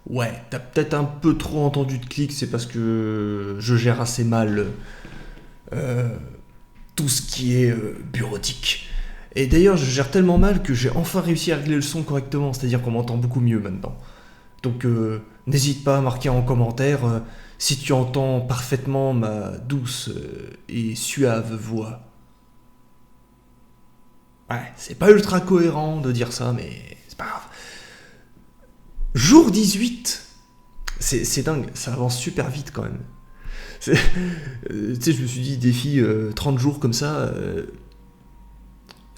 Ouais, t'as peut-être un peu trop entendu de clics, c'est parce que je gère assez mal euh, tout ce qui est bureautique. Et d'ailleurs, je gère tellement mal que j'ai enfin réussi à régler le son correctement, c'est-à-dire qu'on m'entend beaucoup mieux maintenant. Donc n'hésite pas à marquer en commentaire si tu entends parfaitement ma douce et suave voix. Ouais, c'est pas ultra cohérent de dire ça, mais c'est pas grave. Jour 18. C'est dingue, ça avance super vite quand même. Tu sais, je me suis dit, défi 30 jours comme ça,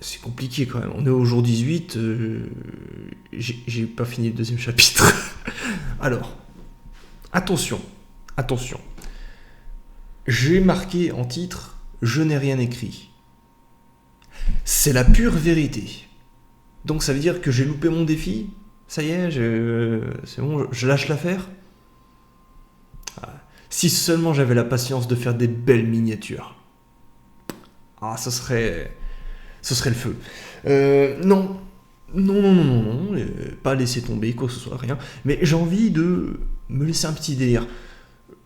c'est compliqué quand même. On est au jour 18, j'ai pas fini le deuxième chapitre. Alors, attention, attention. J'ai marqué en titre, je n'ai rien écrit. C'est la pure vérité. Donc ça veut dire que j'ai loupé mon défi. Ça y est, c'est bon, je lâche l'affaire. Si seulement j'avais la patience de faire des belles miniatures. Ah, ce serait le feu. Non, non, non, non, non, non, pas laisser tomber, quoi que ce soit, rien. Mais j'ai envie de me laisser un petit délire.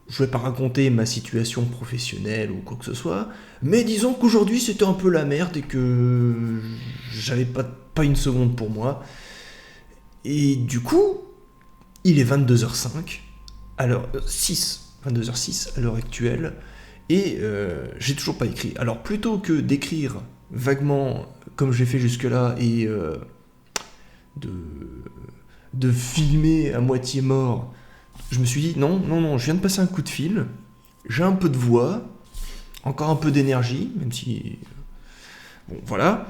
Je vais pas raconter ma situation professionnelle ou quoi que ce soit, mais disons qu'aujourd'hui c'était un peu la merde et que j'avais pas une seconde pour moi. Et du coup, il est 22h05, à l'heure 6, 22h06 à l'heure actuelle, et j'ai toujours pas écrit. Alors plutôt que d'écrire vaguement comme j'ai fait jusque-là et de, de filmer à moitié mort, je me suis dit non, non, non, je viens de passer un coup de fil, j'ai un peu de voix, encore un peu d'énergie, même si... Bon, voilà.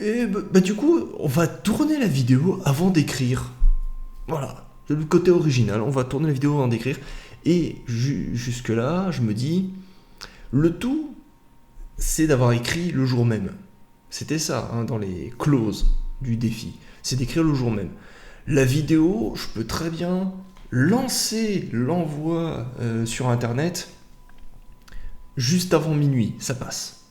Et du coup, on va tourner la vidéo avant d'écrire. Voilà, c'est le côté original, on va tourner la vidéo avant d'écrire. Et jusque-là, je me dis, le tout, c'est d'avoir écrit le jour même. C'était ça, hein, dans les clauses du défi. C'est d'écrire le jour même. La vidéo, je peux très bien lancer l'envoi sur Internet juste avant minuit, ça passe.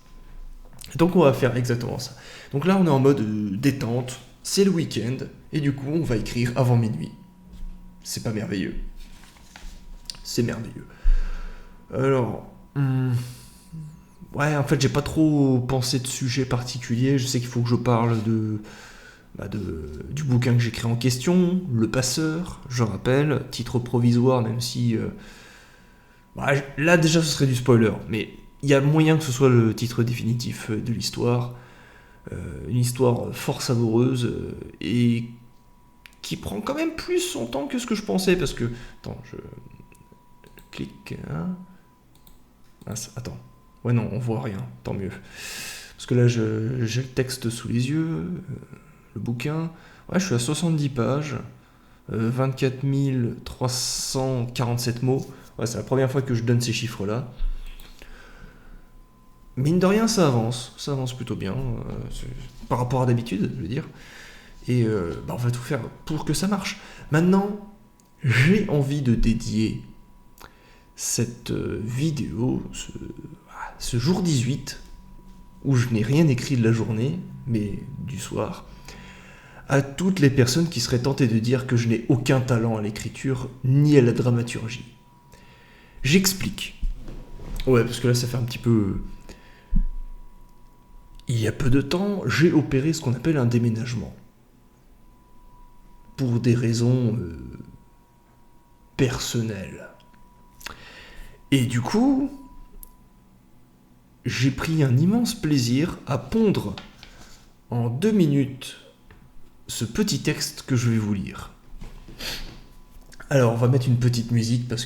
Donc on va faire exactement ça. Donc là, on est en mode détente, c'est le week-end, et du coup, on va écrire avant minuit. C'est pas merveilleux. C'est merveilleux. Alors, ouais, en fait, j'ai pas trop pensé de sujet particulier. Je sais qu'il faut que je parle du bouquin que j'écris en question, Le Passeur, je rappelle, titre provisoire, même si... là, déjà, ce serait du spoiler, mais il y a moyen que ce soit le titre définitif de l'histoire. Une histoire fort savoureuse et qui prend quand même plus son temps que ce que je pensais, parce que... Attends, je clique... Hein. Attends. Ouais, non, on voit rien, tant mieux. Parce que là, j'ai le texte sous les yeux, le bouquin. Ouais, je suis à 70 pages, 24 347 mots. Ouais, c'est la première fois que je donne ces chiffres-là. Mine de rien, ça avance plutôt bien, par rapport à d'habitude, je veux dire. Et on va tout faire pour que ça marche. Maintenant, j'ai envie de dédier cette vidéo, ce jour 18, où je n'ai rien écrit de la journée, mais du soir, à toutes les personnes qui seraient tentées de dire que je n'ai aucun talent à l'écriture ni à la dramaturgie. J'explique. Ouais, parce que là, ça fait un petit peu... Il y a peu de temps, j'ai opéré ce qu'on appelle un déménagement. Pour des raisons personnelles. Et du coup, j'ai pris un immense plaisir à pondre en 2 minutes ce petit texte que je vais vous lire. Alors, on va mettre une petite musique parce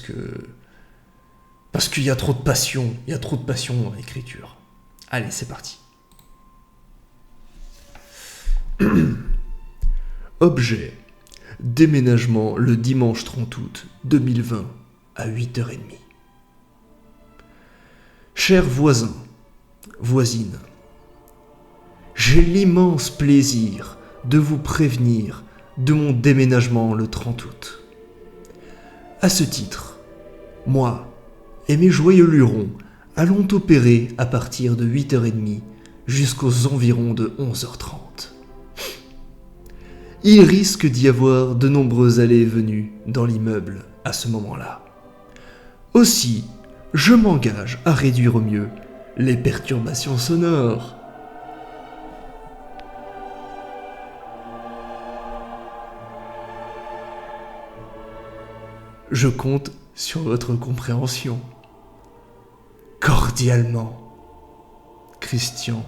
qu'il y a trop de passion, il y a trop de passion dans l'écriture. Allez, c'est parti. Objet. Déménagement le dimanche 30 août 2020 à 8h30. Chers voisins, voisines, j'ai l'immense plaisir de vous prévenir de mon déménagement le 30 août. À ce titre, moi et mes joyeux lurons allons opérer à partir de 8h30 jusqu'aux environs de 11h30. il risque d'y avoir de nombreuses allées et venues dans l'immeuble à ce moment-là. Aussi, je m'engage à réduire au mieux les perturbations sonores. Je compte sur votre compréhension. Cordialement, Christian,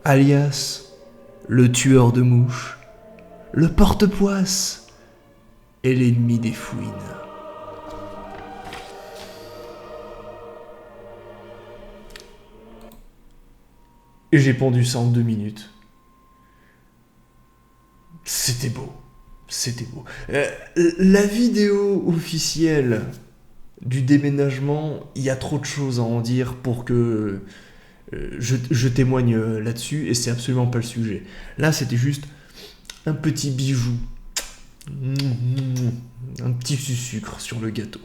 alias le tueur de mouches, le porte-poisse et l'ennemi des fouines. Et j'ai pendu ça en 2 minutes. C'était beau. C'était beau. La vidéo officielle du déménagement, il y a trop de choses à en dire pour que je témoigne là-dessus, et c'est absolument pas le sujet. Là, c'était juste un petit bijou. Un petit sucre sur le gâteau.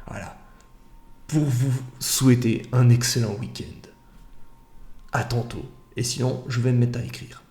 Voilà. Pour vous souhaiter un excellent week-end. À tantôt. Et sinon, je vais me mettre à écrire.